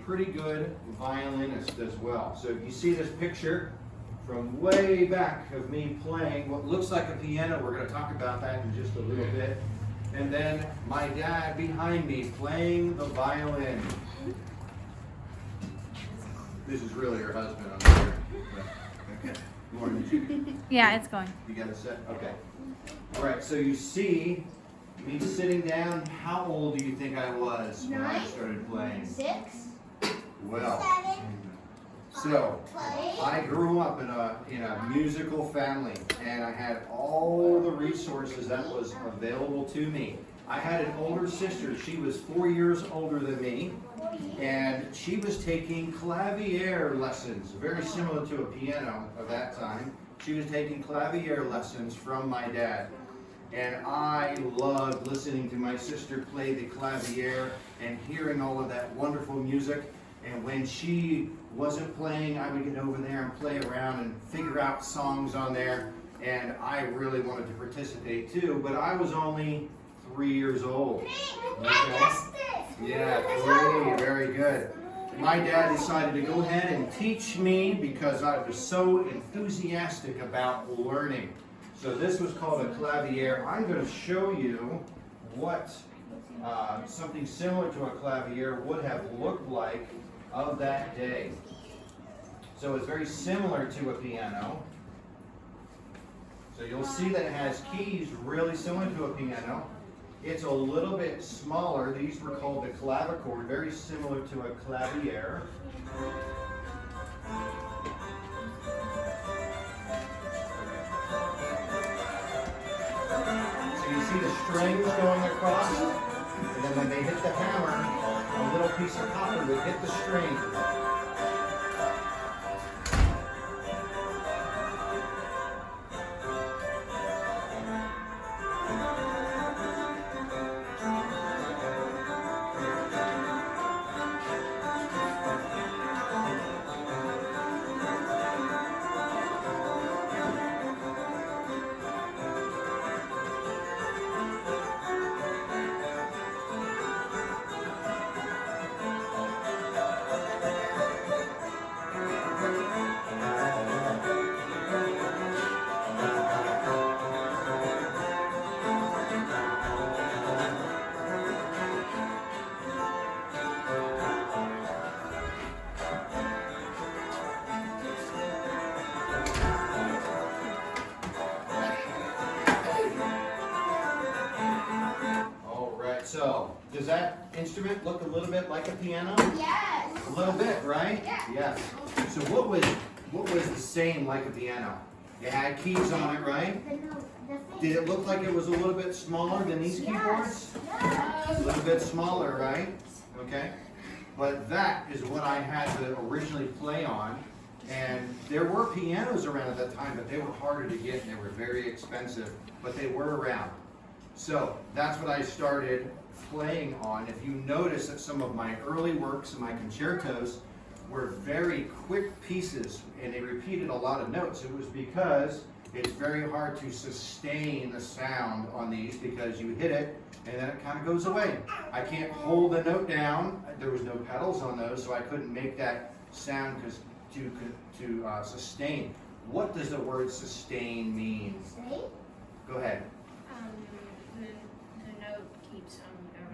pretty good violinist as well. So if you see this picture from way back of me playing what looks like a piano, we're going to talk about that in just a little bit. And then my dad behind me playing the violin. This is really her husband on here. Okay. Lauren, did you? Yeah, it's going. You got it set? Okay. All right, so you see me sitting down. How old do you think I was when I started playing? 6. Well, 7. so I grew up in a musical family, and I had all the resources that was available to me. I had an older sister. She was 4 years older than me, and she was taking clavier lessons, very similar to a piano of that time. She was taking clavier lessons from my dad. And I loved listening to my sister play the clavier and hearing all of that wonderful music. And when she wasn't playing, I would get over there and play around and figure out songs on there. And I really wanted to participate too, but I was only 3 years old. Okay? Yeah, 3, very good. My dad decided to go ahead and teach me because I was so enthusiastic about learning. So this was called a clavier. I'm going to show you what something similar to a clavier would have looked like of that day. So it's very similar to a piano. So you'll see that it has keys really similar to a piano. It's a little bit smaller. These were called the clavichord, very similar to a clavier. So you see the strings going across, and then when they hit the hammer, a little piece of copper would hit the string. So, does that instrument look a little bit like a piano? Yes. A little bit, right? Yeah. Yes. So what was the same like a piano? It had keys on it, right? Did it look like it was a little bit smaller than these keyboards? Yes. A little bit smaller, right? Okay. But that is what I had to originally play on. And there were pianos around at that time, but they were harder to get and they were very expensive, but they were around. So that's what I started playing on. If you notice that some of my early works and my concertos were very quick pieces and they repeated a lot of notes, it was because it's very hard to sustain the sound on these because you hit it and then it kind of goes away. I can't hold the note down. There was no pedals on those, so I couldn't make that sound to sustain. What does the word sustain mean? Go ahead.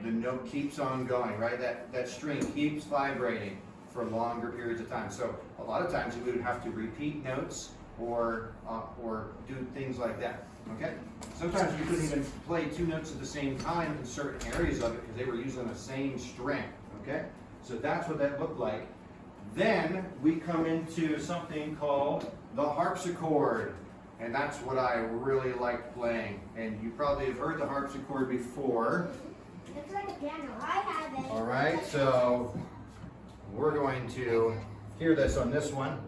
The note keeps on going, right? That string keeps vibrating for longer periods of time. So a lot of times we would have to repeat notes or do things like that. Okay? Sometimes you couldn't even play 2 notes at the same time in certain areas of it because they were using the same string. Okay? So that's what that looked like. Then we come into something called the harpsichord. And that's what I really like playing. And you probably have heard the harpsichord before. It's like a piano. I have it. All right, so we're going to hear this on this one.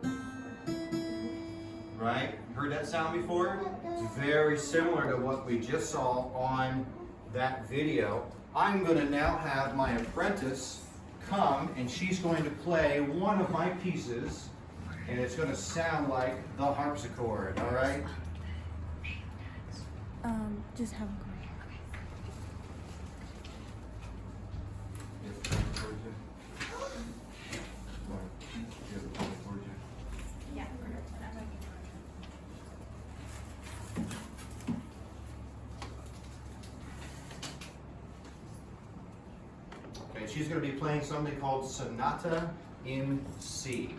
Right? Heard that sound before? It's very similar to what we just saw on that video. I'm going to now have my apprentice come and she's going to play one of my pieces and it's going to sound like the harpsichord, all right? Just have them go. she's going to be playing something called Sonata in C.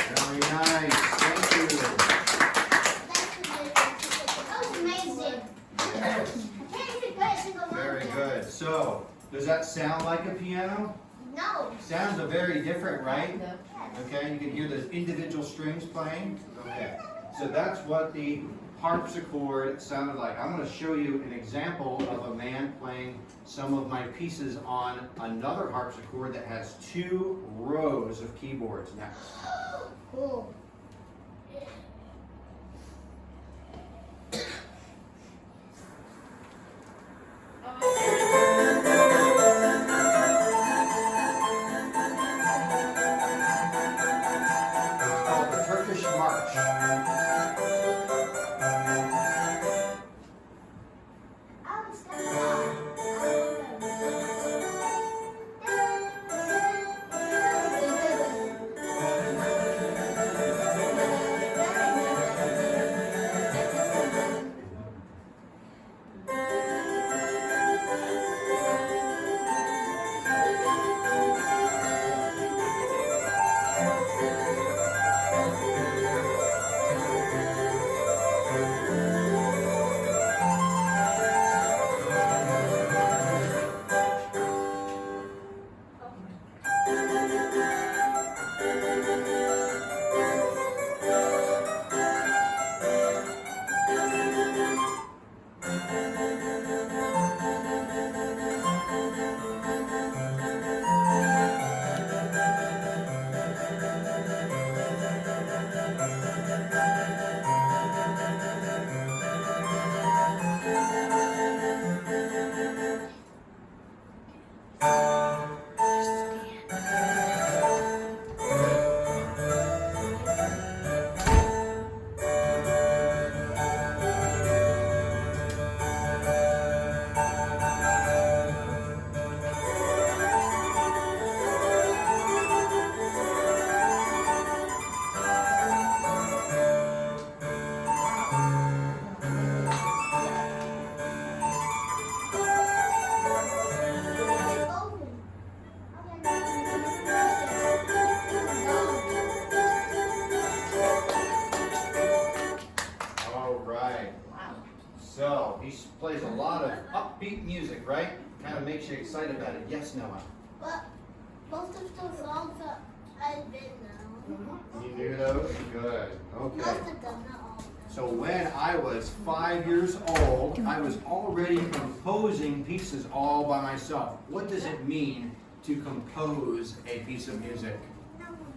Very nice. Thank you. That was amazing. Yes. I can't even play a single one. Very good. So, does that sound like a piano? No. Sounds a very different, right? Okay, you can hear the individual strings playing. Okay, so that's what the harpsichord sounded like. I'm going to show you an example of a man playing some of my pieces on another harpsichord that has 2 rows of keyboards next. Cool. It's called the Turkish March. So, he plays a lot of upbeat music, right? Kind of makes you excited about it. Yes, Noah? But most of the songs that I've been know. You knew those? Good. Okay. Most of them, not all of them. So when I was 5 years old, I was already composing pieces all by myself. What does it mean to compose a piece of music?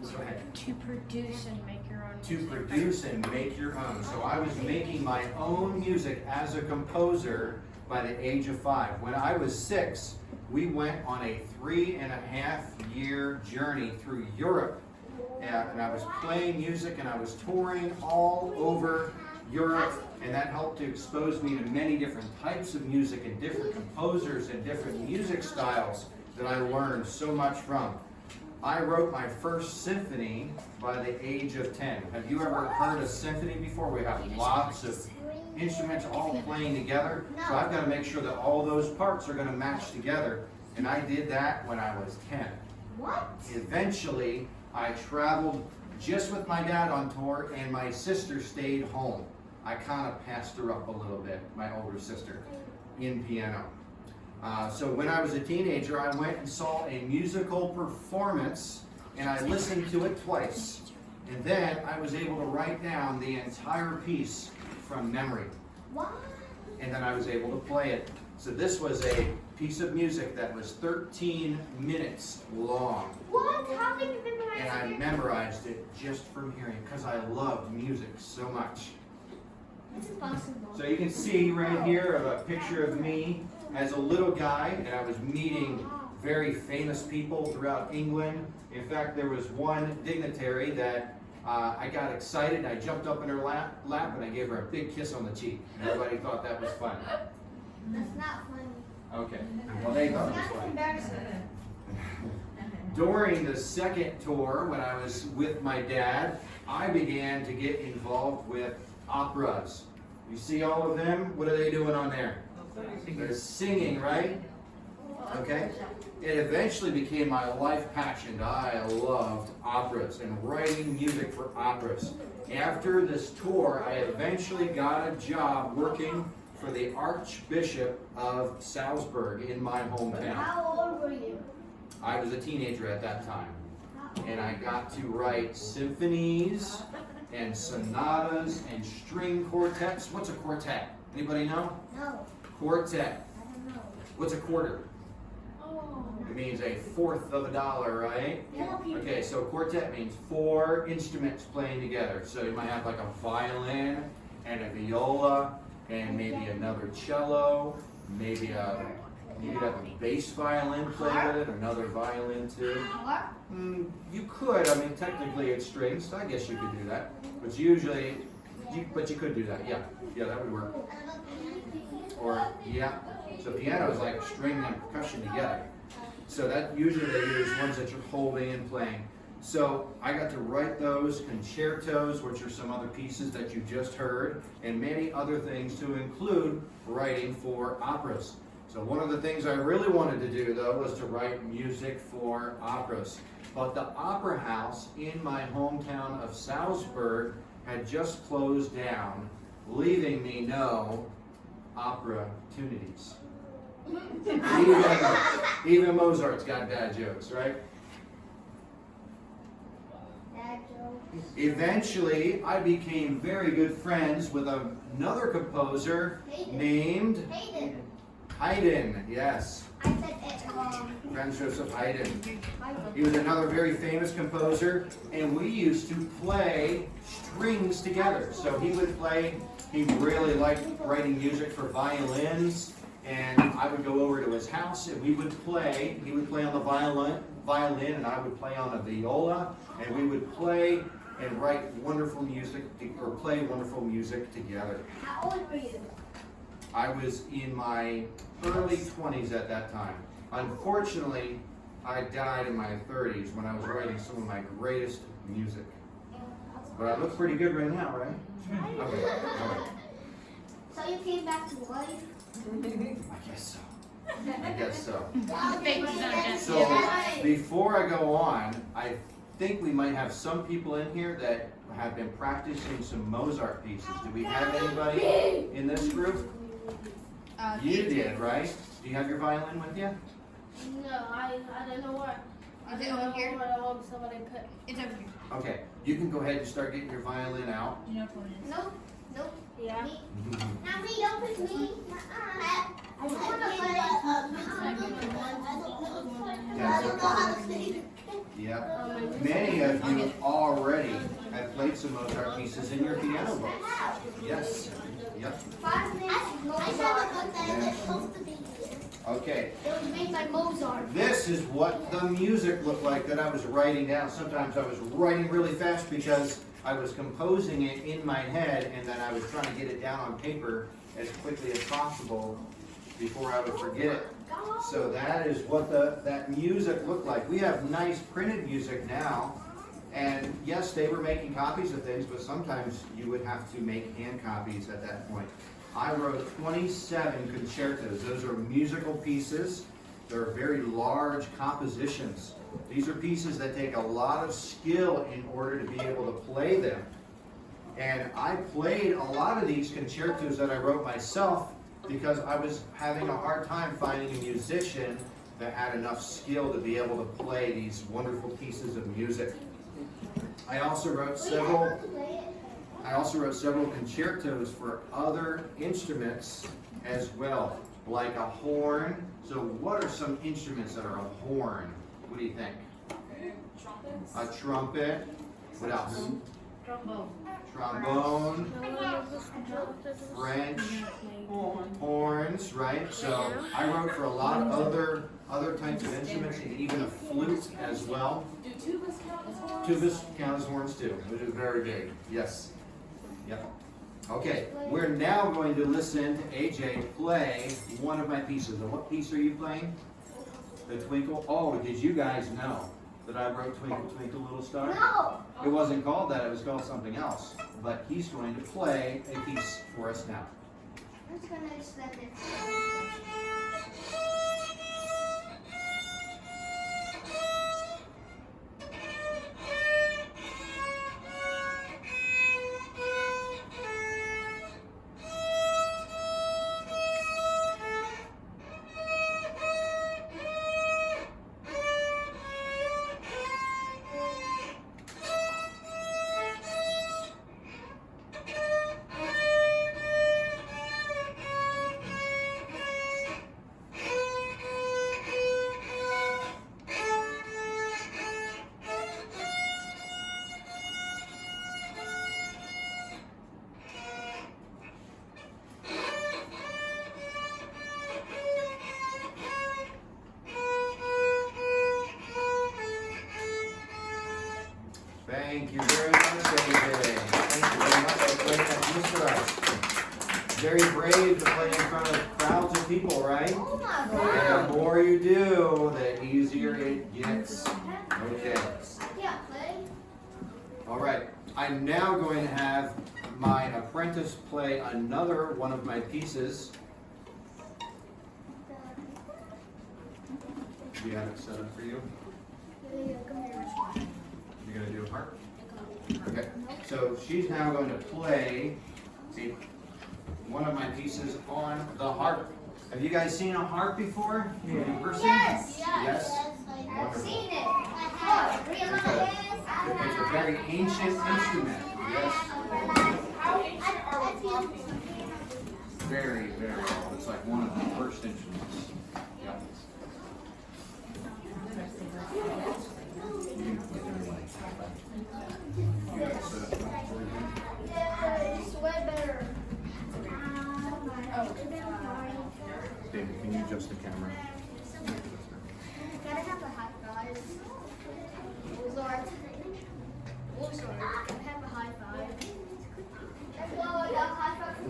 Go ahead. To produce and make your own To music. produce and make your own. So I was making my own music as a composer by the age of 5. When I was 6, we went on a 3.5-year journey through Europe. And I was playing music and I was touring all over Europe, and that helped to expose me to many different types of music and different composers and different music styles that I learned so much from. I wrote my first symphony by the age of 10. Have you ever heard a symphony before? We have lots of instruments all playing together. So I've got to make sure that all those parts are going to match together. And I did that when I was 10. What? Eventually, I traveled just with my dad on tour, and my sister stayed home. I kind of passed her up a little bit, my older sister, in piano. So when I was a teenager, I went and saw a musical performance, and I listened to it twice. And then I was able to write down the entire piece from memory. What? And then I was able to play it. So this was a piece of music that was 13 minutes long. What? How did you memorize And I it? memorized it just from hearing, because I loved music so much. It's impossible. So you can see right here a picture of me as a little guy, and I was meeting very famous people throughout England. In fact, there was one dignitary that I got excited, I jumped up in her lap, and I gave her a big kiss on the cheek. Everybody thought that was fun. That's not funny. Okay, well they thought it was That's funny. embarrassing. During the second tour, when I was with my dad, I began to get involved with operas. You see all of them? What are they doing on there? They're singing, right? Okay. It eventually became my life passion. I loved operas and writing music for operas. After this tour, I eventually got a job working for the Archbishop of Salzburg in my hometown. How old were you? I was a teenager at that time, and I got to write symphonies and sonatas and string quartets. What's a quartet? Anybody know? No. Quartet. I don't know. What's a quarter? Oh. It means a fourth of a dollar, right? Yeah. Okay, so quartet means 4 instruments playing together. So you might have like a violin and a viola and maybe another cello, maybe you could have a bass violin play with it, another violin too. You could. I mean, technically it's strings, so I guess you could do that. But usually, but you could do that. Yeah, that would work. Or yeah. So piano is like string and percussion together. So that usually they use ones that you're holding and playing. So I got to write those concertos, which are some other pieces that you just heard, and many other things to include writing for operas. So one of the things I really wanted to do, though, was to write music for operas. But the opera house in my hometown of Salzburg had just closed down, leaving me no opportunities. Even Mozart's got bad jokes, right? Dad jokes. Eventually, I became very good friends with another composer named Hayden. Haydn. Yes, I said it wrong. Franz Joseph Haydn. He was another very famous composer, and we used to play strings together. So he would play, he really liked writing music for violins, and I would go over to his house and we would play. He would play on the violin, and I would play on a viola, and we would play and write wonderful music, or play wonderful music together. How old were you? I was in my early 20s at that time. Unfortunately, I died in my 30s when I was writing some of my greatest music. But I look pretty good right now, right? Okay, all right. So you came back to life? I guess so. I guess so. Thank So before I go on, I think we might have some people in here that have been practicing some Mozart pieces. Do we have anybody in this group? You did, right? Do you have your violin with you? No, I don't know what. Is it over here? I want somebody put. It's over here. Okay, you can go ahead and start getting your violin out. You know what it is. No, nope. Yeah. Me. Mhm. Not me, don't pick me. I don't want to play. I don't know how to play. Yep. Many of you already have played some Mozart pieces in your piano books. Yes. Yep. 5 minutes. I have a book that is supposed to be here. Okay. It was made by Mozart. This is what the music looked like that I was writing down. Sometimes I was writing really fast because I was composing it in my head, and then I was trying to get it down on paper as quickly as possible before I would forget it. So that is what that music looked like. We have nice printed music now, and yes, they were making copies of things, but sometimes you would have to make hand copies at that point. I wrote 27 concertos. Those are musical pieces They're very large compositions. These are pieces that take a lot of skill in order to be able to play them. And I played a lot of these concertos that I wrote myself because I was having a hard time finding a musician that had enough skill to be able to play these wonderful pieces of music. I also wrote several concertos for other instruments as well, like a horn. So what are some instruments that are a horn? What do you think? A trumpet. What else? Trombone. French. Horns, right? So I wrote for a lot of other types of instruments, and even a flute as well. Do tubas count as horns? Tubas count as horns too, which is very big. Yes. Yep. Okay, we're now going to listen to AJ play one of my pieces. And what piece are you playing? The Twinkle. Oh, did you guys know that I wrote Twinkle, Twinkle, Little Star? No. It wasn't called that, it was called something else. But he's going to play a piece for us now. I'm just gonna extend it. Thank you very much, AJ. Thank you very much for playing that piece for us. Very brave to play in front of crowds of people, right? Oh my And God. the more you do, the easier it gets. Okay. Yeah, play. All right. I'm now going to have my apprentice play another one of my pieces. Do you have it set up for you? You're going to do a harp? Okay. So she's now going to play one of my pieces on the harp. Have you guys seen a harp before? In person? Yes. Yes. I've seen it. I have. It's a very ancient instrument. Yes. How ancient are we talking? Very, very old. It's like one of the first instruments. Yep. You got it set up for you? It's way better. David, can you adjust the camera? Gotta have a high five. Mozart. Mozart. Gotta have a high five. That's why I got high five from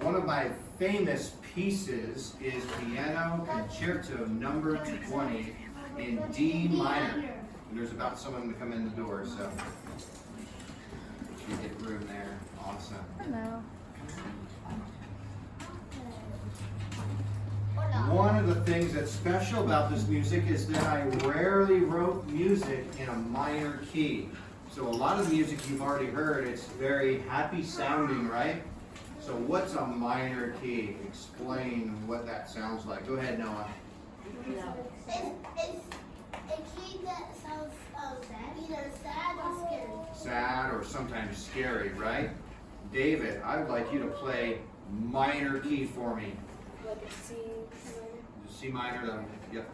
One of my famous pieces is Piano Concerto Number 20 in D minor. And there's about someone to come in the door, so you get room there. Awesome. Hello. One of the things that's special about this music is that I rarely wrote music in a minor key. So a lot of the music you've already heard, it's very happy sounding, right? So what's a minor key? Explain what that sounds like. Go ahead, Noah. It's a key that sounds either sad or scary. Sad or sometimes scary, right? David, I would like you to play minor key for me. Like a C minor. C minor, yep.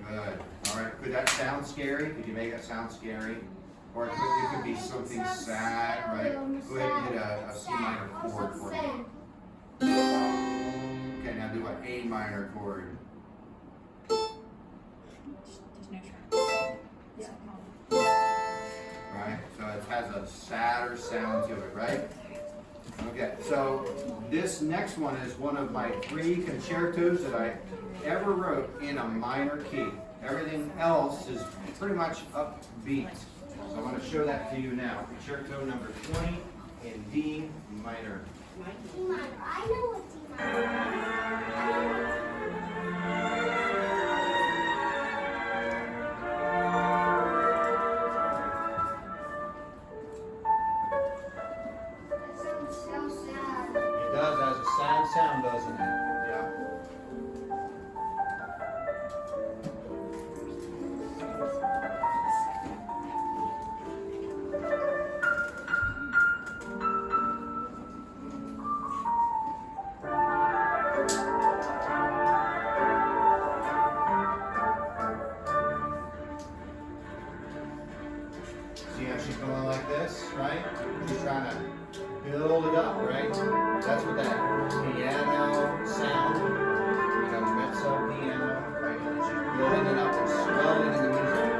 Good. All right. Could that sound scary? Could you make that sound scary? Or it could be something sad, right? Go ahead and hit a C minor chord for me. Okay, now do an A minor chord. Right? So it has a sadder sound to it, right? Okay, so this next one is one of my 3 concertos that I ever wrote in a minor key. Everything else is pretty much upbeat. So I'm going to show that to you now. Concerto number 20 in D minor. D minor. I know what D minor is. It does, has a sad sound, doesn't it? Yeah. See how she's going like this, right? She's trying to build it up, right? That's what that piano sound, mezzo piano, right? And she's building it up and swelling in the music.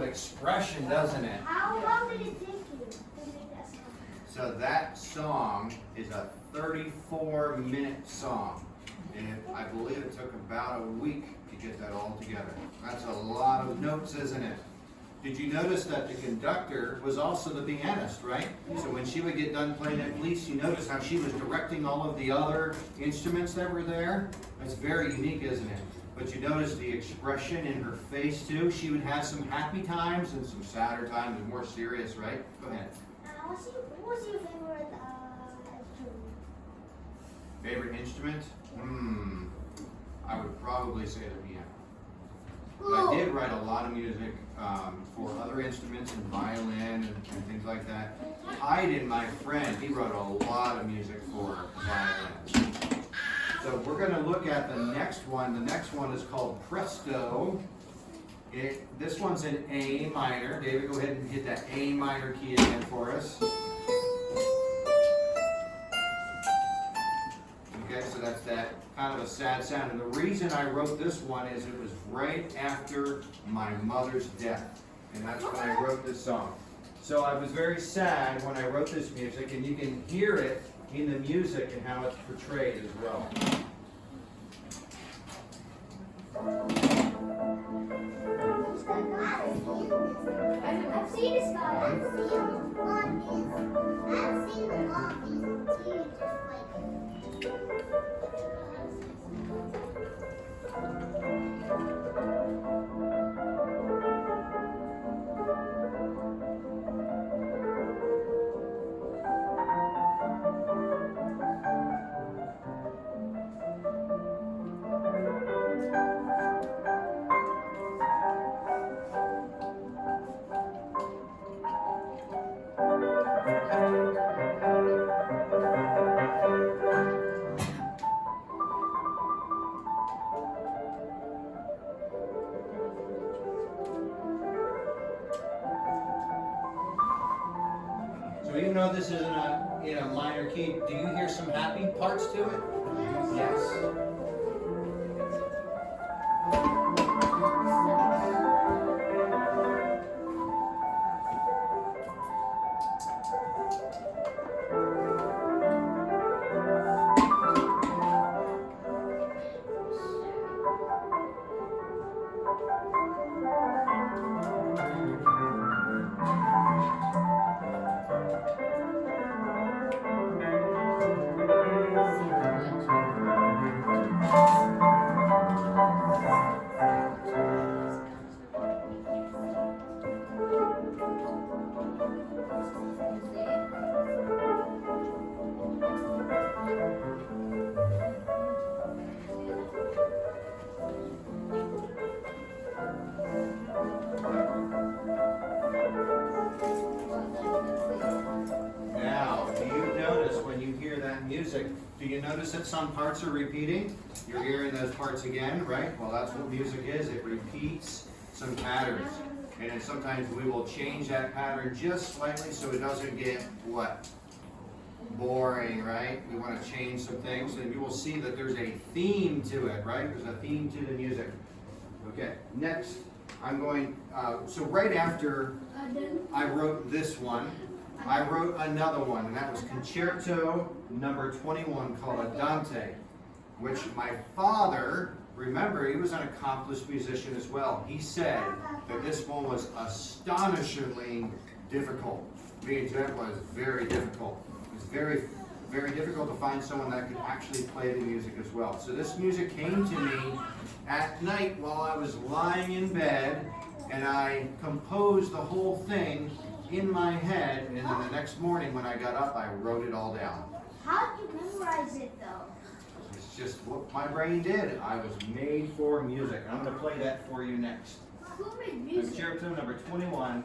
Expression, doesn't it? How long did it take you to make that song? So that song is a 34-minute song. And I believe it took about a week to get that all together. That's a lot of notes, isn't it? Did you notice that the conductor was also the pianist, right? So when she would get done playing that piece, you notice how she was directing all of the other instruments that were there? That's very unique, isn't it? But you notice the expression in her face too. She would have some happy times and some sadder times and more serious, right? Go ahead. What was your favorite instrument? Favorite instrument? I would probably say the piano. But I did write a lot of music for other instruments and violin and things like that. Hayden, my friend, he wrote a lot of music for violin. So we're going to look at the next one. The next one is called Presto. This one's in A minor. David, go ahead and hit that A minor key again for us. Okay, so that's that kind of a sad sound. And the reason I wrote this one is it was right after my mother's death. And that's when I wrote this song. So I was very sad when I wrote this music, and you can hear it in the music and how it's portrayed as well. I've seen this guy. I've seen the monkeys. I've seen the monkeys too, just So even though this isn't in a minor key, do you hear some happy parts to it? Yes. Now, do you notice when you hear that music, do you notice that some parts are repeating? You're hearing those parts again, right? Well, that's what music is. It repeats some patterns. And then sometimes we will change that pattern just slightly so it doesn't get, what? Boring, right? We want to change some things. And you will see that there's a theme to it, right? There's a theme to the music. Okay, next, I'm going, so right after I wrote this one, I wrote another one, and that was Concerto number 21 called Andante, which my father, remember, he was an accomplished musician as well. He said that this one was astonishingly difficult. Means that was very difficult. It was very, very difficult to find someone that could actually play the music as well. So this music came to me at night while I was lying in bed, and I composed the whole thing in my head, and then the next morning when I got up, I wrote it all down. How did you memorize it though? It's just what my brain did. I was made for music. I'm going to play that for you next. Who made music? Concerto number 21,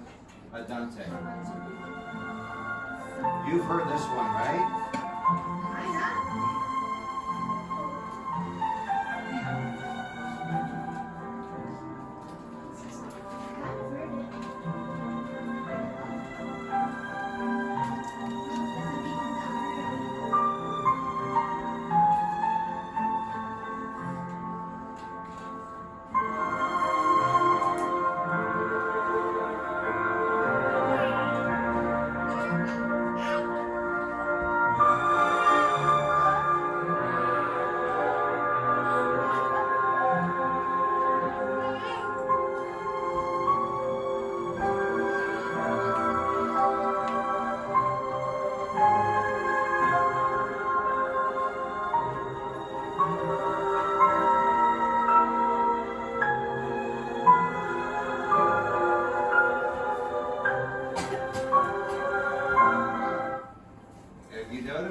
Andante. You've heard this one, right?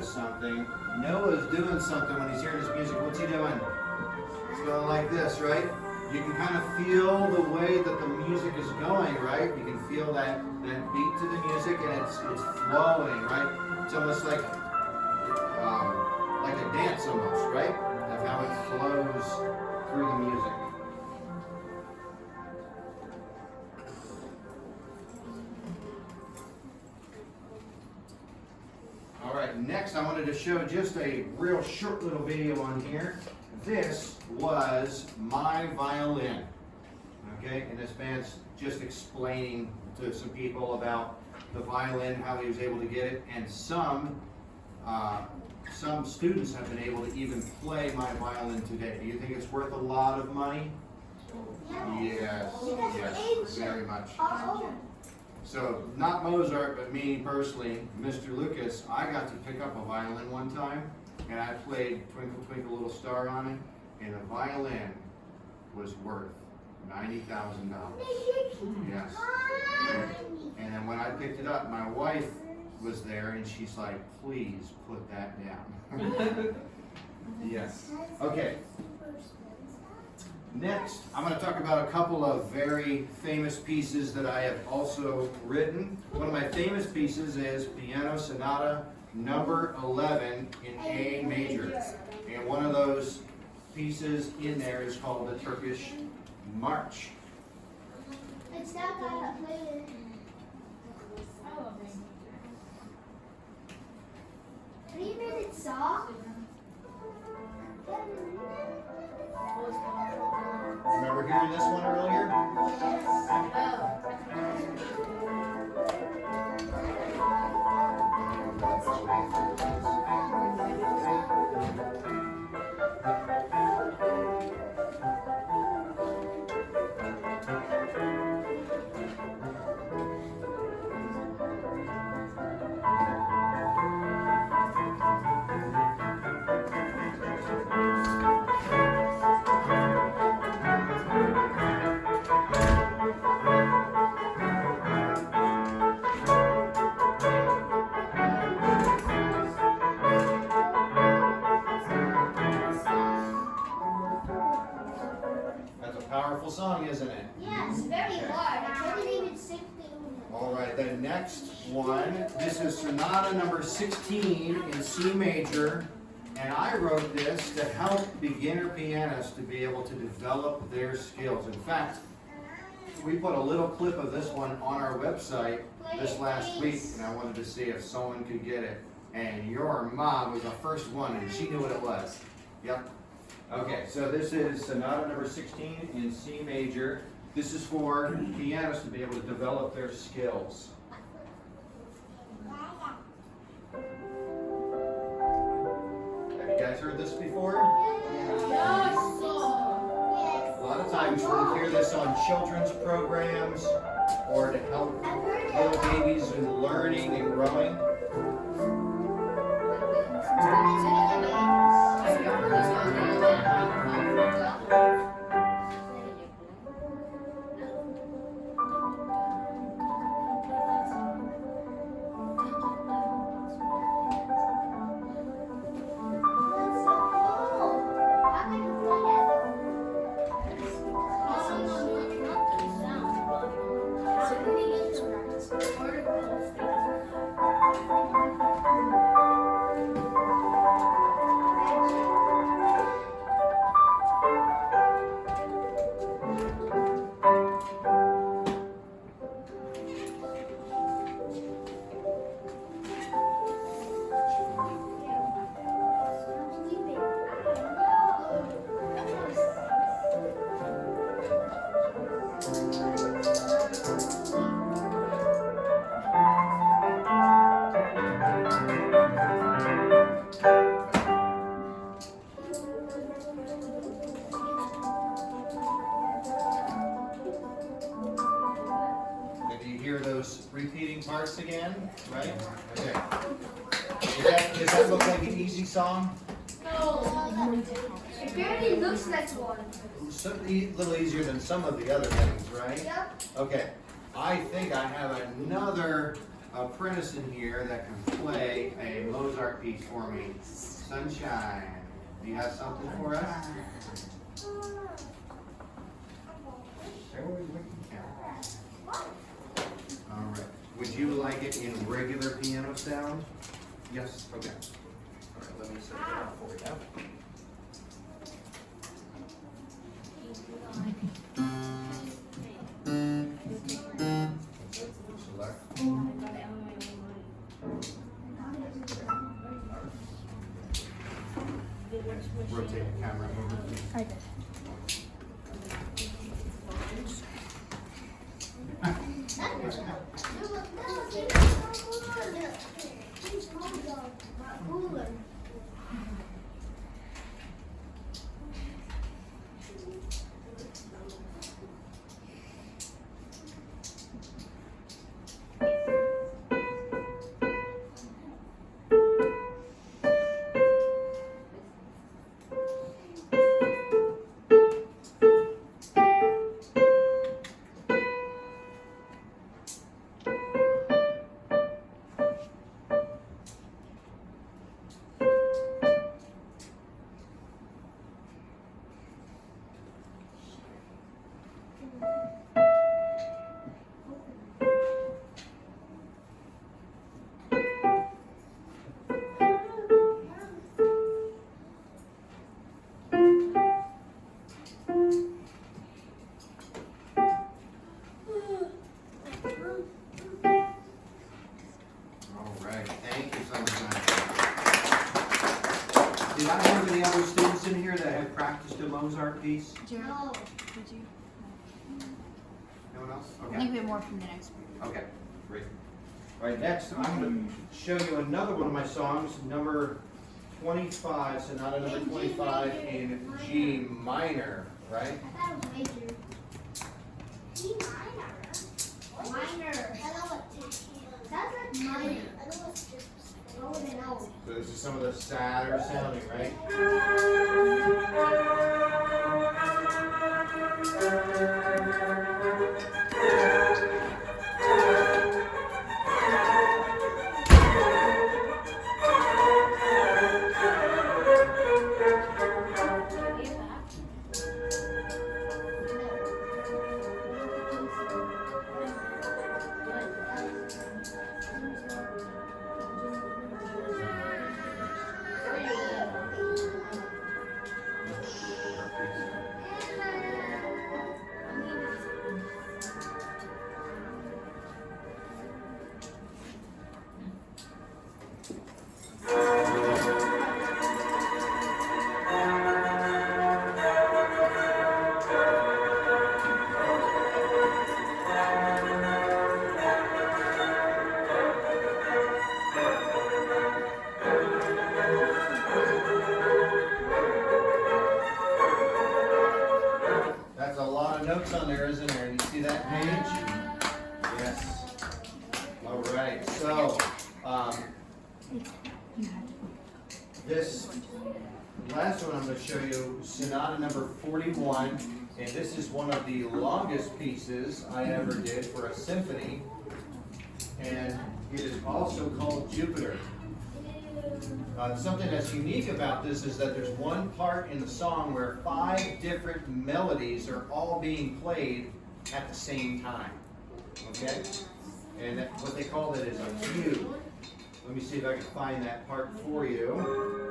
Something. Noah's doing something when he's hearing his music. What's he doing? He's going like this, right? You can kind of feel the way that the music is going, right? You can feel that beat to the music, and it's flowing, right? It's almost like a dance almost, right? Of how it flows through the music. All right, next I wanted to show just a real short little video on here. This was my violin, okay? And this band's just explaining to some people about the violin, how he was able to get it, and some students have been able to even play my violin today. Do you think it's worth a lot of money? Yes, yes, very much. So, not Mozart, but me personally, Mr. Lucas, I got to pick up a violin one time, and I played Twinkle Twinkle Little Star on it, and the violin was worth $90,000. Yes. And then when I picked it up, my wife was there, and she's like, please put that down. Yes. Okay. Next, I'm going to talk about a couple of very famous pieces that I have also written. One of my famous pieces is Piano Sonata Number 11 in A major. And one of those pieces in there is called the Turkish March. It's that guy that played it. 3 minutes off? Remember hearing this one earlier? That's a powerful song, isn't it? Yes, very hard. I couldn't even sing it. All right, the next one, this is Sonata Number 16 in C major, and I wrote this to help beginner pianists to be able to develop their skills. In fact, we put a little clip of this one on our website this last week, and I wanted to see if someone could get it. And your mom was the first one, and she knew what it was. Yep. Okay, so this is Sonata Number 16 in C major. This is for pianists to be able to develop their skills. Have you guys heard this before? Yes. A lot of times we'll hear this on children's programs or to help little babies in learning and growing. Repeating parts again, right? Okay. Does that look like an easy song? No. It barely looks like one. A little easier than some of the other things, right? Yep. Okay. I think I have another apprentice in here that can play a Mozart piece for me. Sunshine. Do you have something for us? All right. Would you like it in regular piano sound? Yes? Okay. All right, let me set that up for you. Select. Rotate the camera over. I did. All right, thank you so much. Did I have any other students in here that have practiced a Mozart piece? Gerald, did you? No one else? I Okay. think we have more from the next group. Okay, great. All right, next I'm going to show you another one of my songs, number 25, sonata number 25 in G minor, right? I thought it was major. G minor. Minor. I know what G is. That's like minor. I know what's just. I wouldn't know. So this is some of the sadder sounding, right? That's a lot of notes on there, isn't there? You see that page? Yes. All right, so this last one I'm going to show you, sonata number 41, and this is one of the longest pieces I ever did for a symphony, and it is also called Jupiter. Something that's unique about this is that there's one part in the song where 5 different melodies are all being played at the same time. Okay? And what they call it is a fugue. Let me see if I can find that part for you.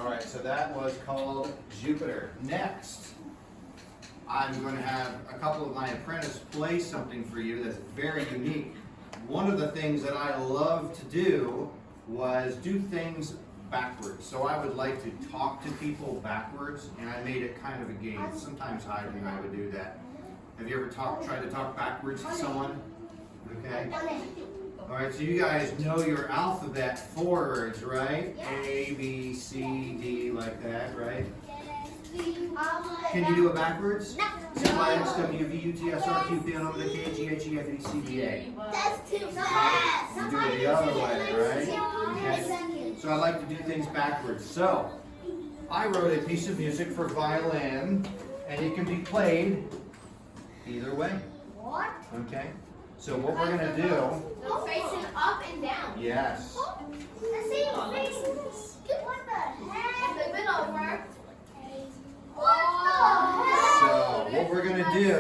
All right, so that was called Jupiter. Next, I'm going to have a couple of my apprentices play something for you that's very unique. One of the things that I love to do was do things backwards. So I would like to talk to people backwards, and I made it kind of a game. Sometimes Heidi and I would do that. Have you ever tried to talk backwards to someone? Okay. All right, so you guys know your alphabet forwards, right? A, B, C, D, like that, right? Can you do it backwards? C, Y, X, W, V, U, T, S, R, Q, P, N, O, P, Q, G, H, I, J, K, L, M, N, O, P, Q, R, S, T, U, V, W, X, Y, Z. That's too fast. You do it the other way, right? Okay. So I like to do things backwards. So I wrote a piece of music for violin, and it can be played either way. What? Okay. So what we're gonna do? No, facing up and down. Yes. I see your face. What the heck? Flip it over. What the heck? So what we're gonna do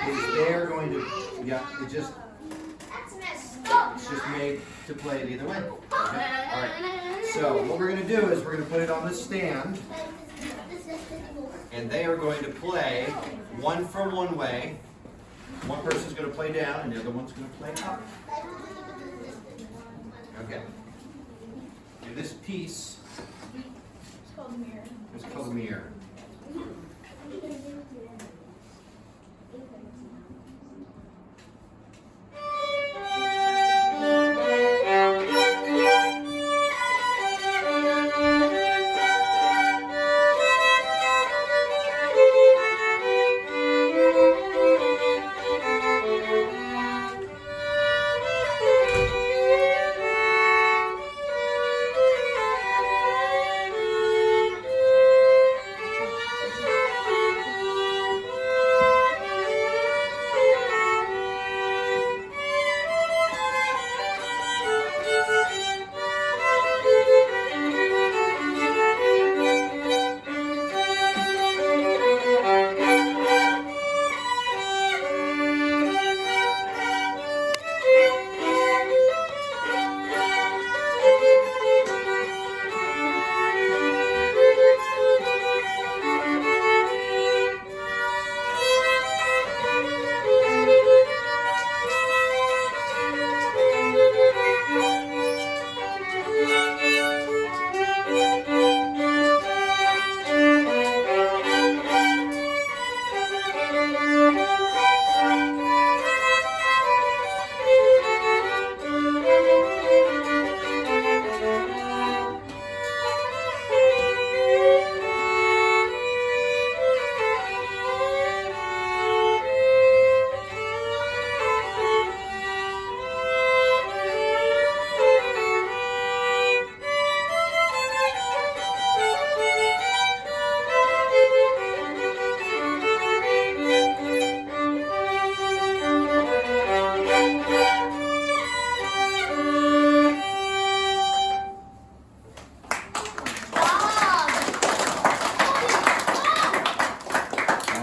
is they're going to, That's messed up. it's just made to play it either way. Okay? All right. So what we're gonna do is we're gonna put it on the stand, and they are going to play one from one way. One person's going to play down, and the other one's going to play up. Okay. And this piece It's called mirror. is called Mirror.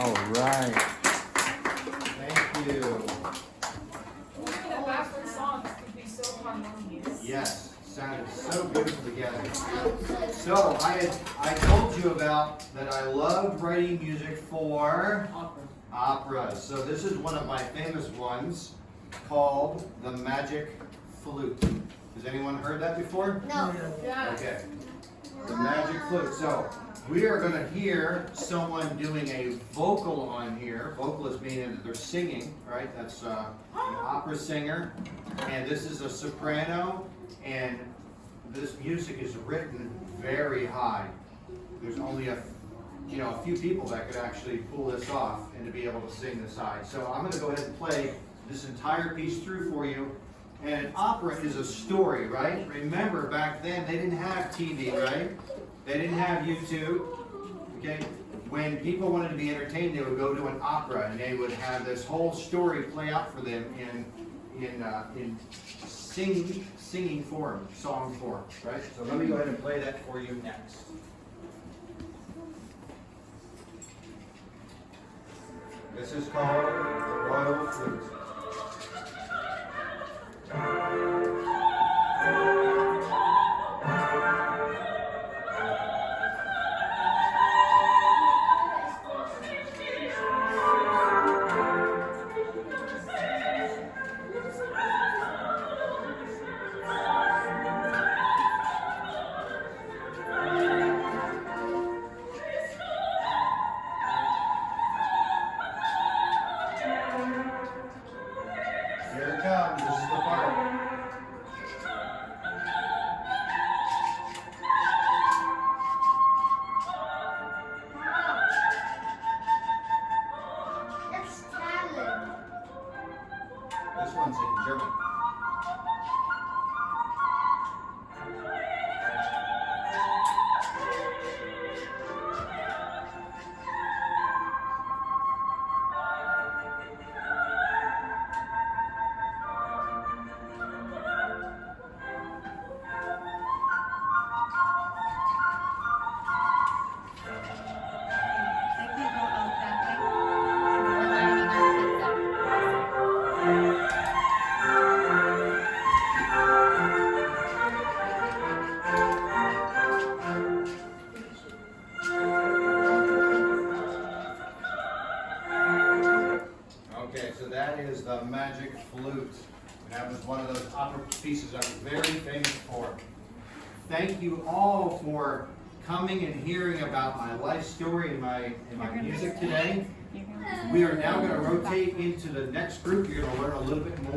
All right. Thank you. Even the backward songs could be so harmonious. Yes, sounded so beautiful together. So I told you about that I loved writing music for operas. So this is one of my famous ones called The Magic Flute. Has anyone heard that before? No. Yeah. Okay. The Magic Flute. So we are going to hear someone doing a vocal on here. Vocalist meaning that they're singing, right? That's an opera singer. And this is a soprano. And this music is written very high. There's only a few people that could actually pull this off and to be able to sing this high. So I'm going to go ahead and play this entire piece through for you. And an opera is a story, right? Remember, back then they didn't have TV, right? They didn't have YouTube. Okay? When people wanted to be entertained, they would go to an opera and they would have this whole story play out for them in singing form, song form, right? So let me go ahead and play that for you next. This is called the Royal Flute. that is the magic flute. And that was one of those opera pieces I was very famous for. Thank you all for coming and hearing about my life story and my music today. We are now going to rotate into the next group. You're going to learn a little bit more.